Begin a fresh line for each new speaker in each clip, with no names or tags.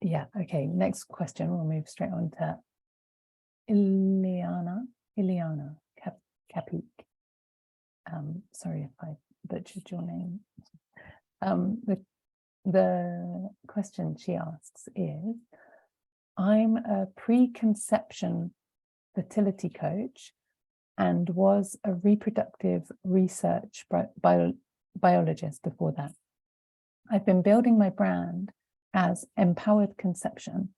Yeah, okay, next question. We'll move straight on to Ileana Capik. Sorry if I butchered your name. The question she asks is, I'm a preconception fertility coach and was a reproductive research biologist before that. I've been building my brand as Empowered Conception.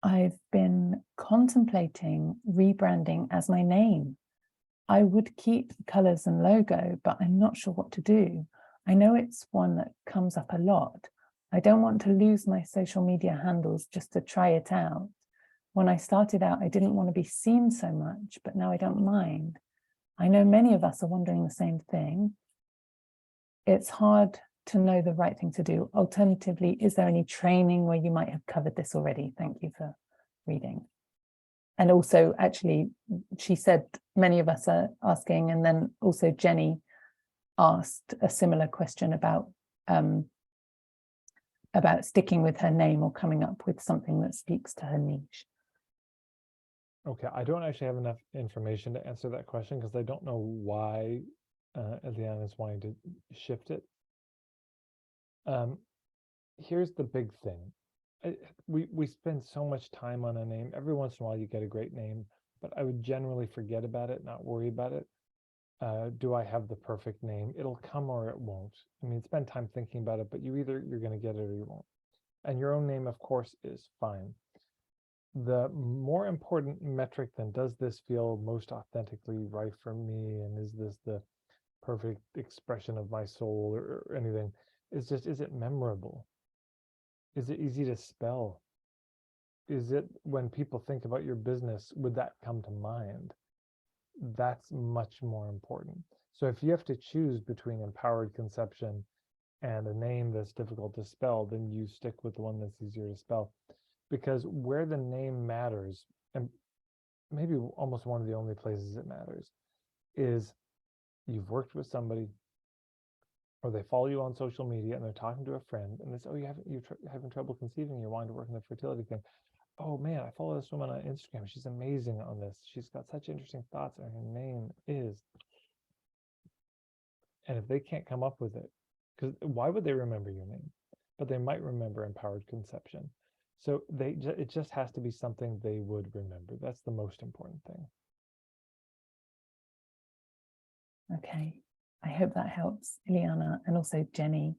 I've been contemplating rebranding as my name. I would keep the colors and logo, but I'm not sure what to do. I know it's one that comes up a lot. I don't want to lose my social media handles just to try it out. When I started out, I didn't want to be seen so much, but now I don't mind. I know many of us are wondering the same thing. It's hard to know the right thing to do. Alternatively, is there any training where you might have covered this already? Thank you for reading. And also, actually, she said many of us are asking, and then also Jenny asked a similar question about sticking with her name or coming up with something that speaks to her niche.
Okay, I don't actually have enough information to answer that question because I don't know why Eliana is wanting to shift it. Here's the big thing. We spend so much time on a name. Every once in a while you get a great name, but I would generally forget about it, not worry about it. Do I have the perfect name? It'll come or it won't. I mean, spend time thinking about it, but you're going to get it or you won't. And your own name, of course, is fine. The more important metric than does this feel most authentically right for me, and is this the perfect expression of my soul or anything, is just, is it memorable? Is it easy to spell? Is it, when people think about your business, would that come to mind? That's much more important. So if you have to choose between Empowered Conception and a name that's difficult to spell, then you stick with the one that's easier to spell. Because where the name matters, and maybe almost one of the only places it matters, is you've worked with somebody, or they follow you on social media and they're talking to a friend and they say, oh, you're having trouble conceiving, you're wanting to work on the fertility thing. Oh man, I follow this woman on Instagram. She's amazing on this. She's got such interesting thoughts, and her name is. And if they can't come up with it, because why would they remember your name? But they might remember Empowered Conception. So it just has to be something they would remember. That's the most important thing.
Okay, I hope that helps, Ileana, and also Jenny.